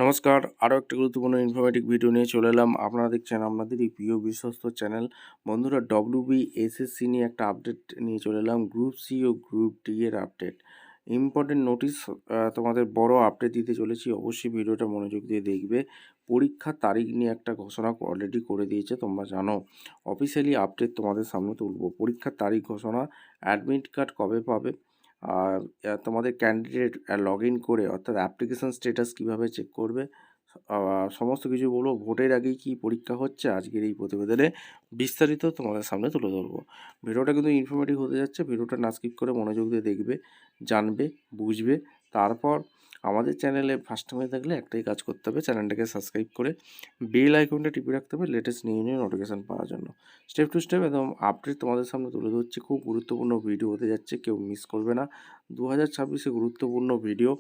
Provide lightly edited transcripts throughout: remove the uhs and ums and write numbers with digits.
নমস্কার, আরও একটা গুরুত্বপূর্ণ ইনফরমেটিভ ভিডিও নিয়ে চলে এলাম। আপনারা দেখছেন আপনাদের এই প্রিয় বিশ্বস্ত চ্যানেল। বন্ধুরা, WBSSC নিয়ে একটা আপডেট নিয়ে চলে এলাম। গ্রুপ সি ও গ্রুপ ডি এর আপডেট, ইম্পর্টেন্ট নোটিশ, তোমাদের বড় আপডেট দিতে চলেছি। অবশ্যই ভিডিওটা মনোযোগ দিয়ে দেখবে। পরীক্ষার তারিখ নিয়ে একটা ঘোষণা অলরেডি করে দিয়েছে, তোমরা জানো। অফিসিয়ালি আপডেট তোমাদের সামনে তুলব। পরীক্ষার তারিখ ঘোষণা, অ্যাডমিট কার্ড কবে পাবে, আর তোমাদের ক্যান্ডিডেট লগ ইন করে অর্থাৎ অ্যাপ্লিকেশান স্ট্যাটাস কীভাবে চেক করবে, সমস্ত কিছু বলবো। ভোটের আগেই কি পরীক্ষা হচ্ছে আজকের এই প্রতিবেদনে বিস্তারিত তোমাদের সামনে তুলে ধরবো। ভিডিওটা কিন্তু ইনফরমেটিভ হতে যাচ্ছে। ভিডিওটা না স্কিপ করে মনোযোগ দিয়ে দেখবে, জানবে, বুঝবে। তারপর আমাদের চ্যানেলে ফার্স্ট টাইমে থাকলে একটাই কাজ করতে হবে, চ্যানেলটাকে সাবস্ক্রাইব করে বেল আইকনটা টিপে রাখতে হবে লেটেস্ট নিউ নোটিফিকেশান পাওয়ার জন্য। স্টেপ টু স্টেপ একদম আপডেট তোমাদের সামনে তুলে ধরছি। খুব গুরুত্বপূর্ণ ভিডিও হতে যাচ্ছে, কেউ মিস করবে না। 2026-এ গুরুত্বপূর্ণ ভিডিও।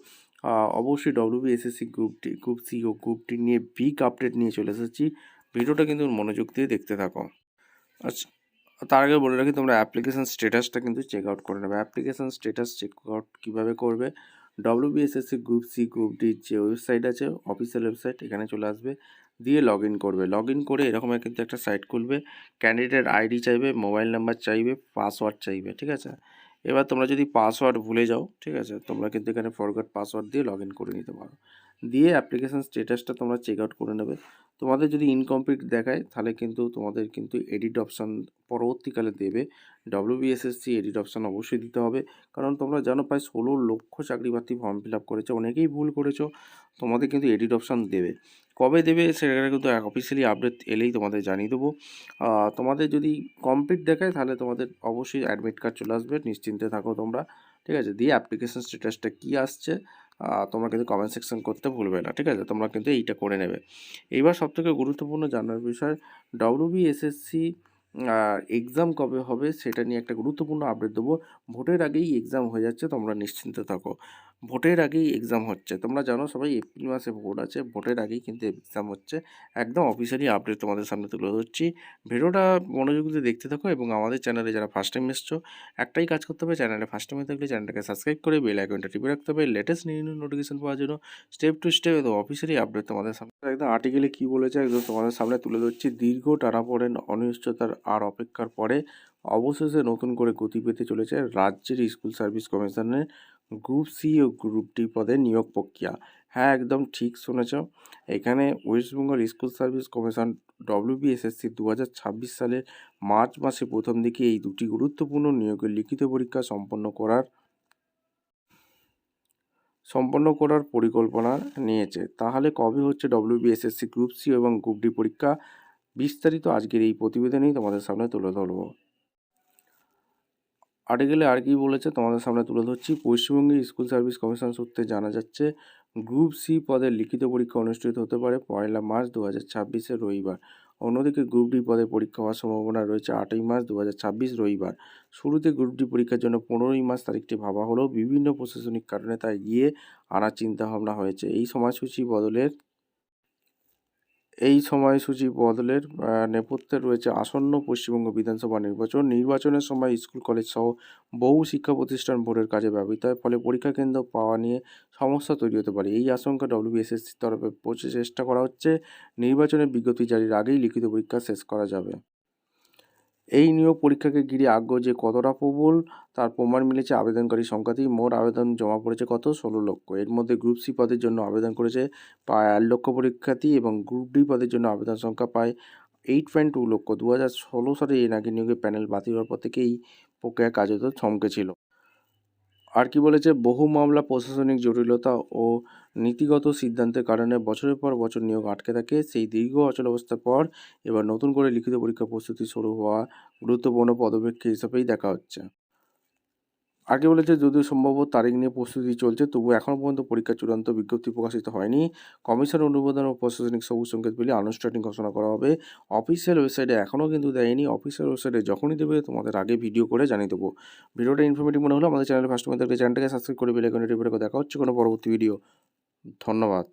অবশ্যই WBSSC গ্রুপ সি ও গ্রুপ ডি নিয়ে বিগ আপডেট নিয়ে চলে এসেছি। ভিডিওটা কিন্তু মনোযোগ দিয়ে দেখতে থাকো। আচ্ছা, তার আগে বলে রাখি, তোমরা অ্যাপ্লিকেশান স্ট্যাটাসটা কিন্তু চেক আউট করে নেবে। অ্যাপ্লিকেশান স্ট্যাটাস চেক আউট কীভাবে করবে, WBSSC গ্রুপ সি গ্রুপ ডির যে ওয়েবসাইট আছে, অফিসিয়াল ওয়েবসাইট, এখানে চলে আসবে, দিয়ে লগ ইন করবে। লগ ইন করে এরকম কিন্তু একটা সাইট খুলবে। ক্যান্ডিডেট আইডি চাইবে, মোবাইল নাম্বার চাইবে, পাসওয়ার্ড চাইবে, ঠিক আছে। এবার তোমরা যদি পাসওয়ার্ড ভুলে যাও, ঠিক আছে, তোমরা কিন্তু এখানে ফরগট পাসওয়ার্ড দিয়ে লগ ইন করে নিতে পারো। দিয়ে অ্যাপ্লিকেশান স্ট্যাটাসটা তোমরা চেক আউট করে নেবে। তোমাদের যদি ইনকমপ্লিট দেখায়, তাহলে কিন্তু তোমাদের কিন্তু এডিট অপশান পরবর্তীকালে দেবে। WBSSC এডিট অপশান অবশ্যই দিতে হবে, কারণ তোমরা জানো প্রায় 16 লক্ষ চাকরি প্রার্থী ফর্ম ফিল আপ করেছে, অনেকেই ভুল করেছো। তোমাদের কিন্তু এডিট অপশান দেবে। কবে দেবে সেটা কিন্তু অফিসিয়ালি আপডেট এলেই তোমাদের জানিয়ে দেবো। তোমাদের যদি কমপ্লিট দেখায়, তাহলে তোমাদের অবশ্যই অ্যাডমিট কার্ড চলে আসবে, নিশ্চিন্তে থাকো তোমরা, ঠিক আছে। দিয়ে অ্যাপ্লিকেশান স্ট্যাটাসটা কী আসছে তোমরা কিন্তু কমেন্ট সেকশন করতে ভুলবে না, ঠিক আছে। তোমরা কিন্তু এইটা করে নেবে। এইবার সবথেকে গুরুত্বপূর্ণ জানার বিষয়, WBSSC এক্সাম কবে হবে সেটা নিয়ে একটা গুরুত্বপূর্ণ আপডেট দেবো। ভোটের আগেই এক্সাম হয়ে যাচ্ছে, তোমরা নিশ্চিন্তে থাকো। ভোটের আগেই এক্সাম হচ্ছে, তোমরা জানো সবাই, এপ্রিল মাসে ভোট আছে, ভোটের আগেই কিন্তু এক্সাম হচ্ছে। একদম অফিসিয়ালি আপডেট তোমাদের সামনে তুলে ধরছি। ভিডিওটা মনোযোগ দিয়ে দেখতে থাকো, এবং আমাদের চ্যানেলে যারা ফার্স্ট টাইম এসছো, একটাই কাজ করতে হবে, চ্যানেলে ফার্স্ট টাইমে থাকলে চ্যানেলটাকে সাবস্ক্রাইব করে বেল আইকনটা টিপে রাখতে হবে লেটেস্ট নিউ নোটিফিকেশন পাওয়ার জন্য। স্টেপ টু স্টেপ একদম অফিসিয়ালি আপডেট তোমাদের সামনে, একদম আর্টিকেলে কী বলেছে একদম তোমাদের সামনে তুলে ধরছি। দীর্ঘ টানাপোড়েন অনিশ্চয়তার আর অপেক্ষার পরে অবশেষে নতুন করে গতি পেতে চলেছে রাজ্যের স্কুল সার্ভিস কমিশনের গ্রুপ সি ও গ্রুপ ডি পদে নিয়োগ প্রক্রিয়া। হ্যাঁ, একদম ঠিক শুনেছ। এখানে West Bengal school service commission WBSSC 2026 সালের মার্চ মাসে প্রথম দিকে এই দুটি গুরুত্বপূর্ণ নিয়োগের লিখিত পরীক্ষা সম্পন্ন করার পরিকল্পনা নিয়েছে। তাহলে কবে হচ্ছে WBSSC গ্রুপ সি এবং গ্রুপ ডি পরীক্ষা, বিস্তারিত আজকের এই প্রতিবেদনেই তোমাদের সামনে তুলে ধরবো। আর্টিকেলে আর কি বলেছে তোমাদের সামনে তুলে ধরছি। পশ্চিমবঙ্গে স্কুল সার্ভিস কমিশন সূত্রে জানা যাচ্ছে, গ্রুপ সি পদের লিখিত পরীক্ষা অনুষ্ঠিত হতে পারে 1 মার্চ 2026 রবিবার। অন্যদিকে গ্রুপ ডি পদে পরীক্ষা হওয়ার সম্ভাবনা রয়েছে 8 মার্চ 2026 রবিবার। শুরুতে গ্রুপ ডি পরীক্ষার জন্য 15 মার্চ তারিখটি ভাবা হলেও বিভিন্ন প্রশাসনিক কারণে তা এগিয়ে আনার চিন্তাভাবনা হয়েছে। এই সময়সূচি বদলের নেপথ্যে রয়েছে আসন্ন পশ্চিমবঙ্গ বিধানসভা নির্বাচনের সময় স্কুল কলেজ সহ বহু শিক্ষা প্রতিষ্ঠান ভোটের কাজে ব্যবহৃত হয়, ফলে পরীক্ষা কেন্দ্র পাওয়া নিয়ে সমস্যা তৈরি হতে পারে। এই আশঙ্কা WBSSCর তরফে চেষ্টা করা হচ্ছে নির্বাচনের বিজ্ঞপ্তি জারির আগেই লিখিত পরীক্ষা শেষ করা যাবে। এই নিয়োগ পরীক্ষাকে ঘিরে আগ্রহ যে কতটা প্রবল তার প্রমাণ মিলেছে আবেদনকারী সংখ্যাতেই। মোট আবেদন জমা পড়েছে কত, 16 লক্ষ। এর মধ্যে গ্রুপ সি পদের জন্য আবেদন করেছে প্রায় 1 লক্ষ পরীক্ষার্থী, এবং গ্রুপ ডি পদের জন্য আবেদন সংখ্যা প্রায় 8.2 লক্ষ। 2016 সালে এই নাকি নিয়োগের প্যানেল বাতিল হওয়ার পর থেকে এই প্রক্রিয়া কার্যত থমকে ছিল। আর কি বলেছে, বহু মামলা, প্রশাসনিক জটিলতা ও নীতিগত সিদ্ধান্তের কারণে বছরের পর বছর নিয়োগ আটকে থাকে। সেই দীর্ঘ অচলাবস্থার পর এবার নতুন করে লিখিত পরীক্ষা প্রস্তুতি শুরু হওয়া গুরুত্বপূর্ণ পদক্ষেপ হিসেবেই দেখা হচ্ছে। আগে বলেছে, যদিও সম্ভাব্য তারিখ নিয়ে প্রস্তুতি চলছে, তবু এখনও পর্যন্ত পরীক্ষার চূড়ান্ত বিজ্ঞপ্তি প্রকাশিত হয়নি। কমিশন অনুমোদন ও প্রশাসনিক সবুজ সংকেত পেলে আনুষ্ঠানিক ঘোষণা করা হবে। অফিসিয়াল ওয়েবসাইটে এখনও কিন্তু দেয়নি। অফিসিয়াল ওয়েবসাইটে যখনই দেবে তোমাদের আগে ভিডিও করে জানিয়ে দেবো। ভিডিওটা ইনফরমেটিভ মনে হলে আমাদের চ্যানেলে ফার্স্ট টাইম থাকলে চ্যানেলটাকে সাবস্ক্রাইব করে বেল আইকনটি টিপে রাখো। দেখা হচ্ছে কোনো পরবর্তী ভিডিও। ধন্যবাদ।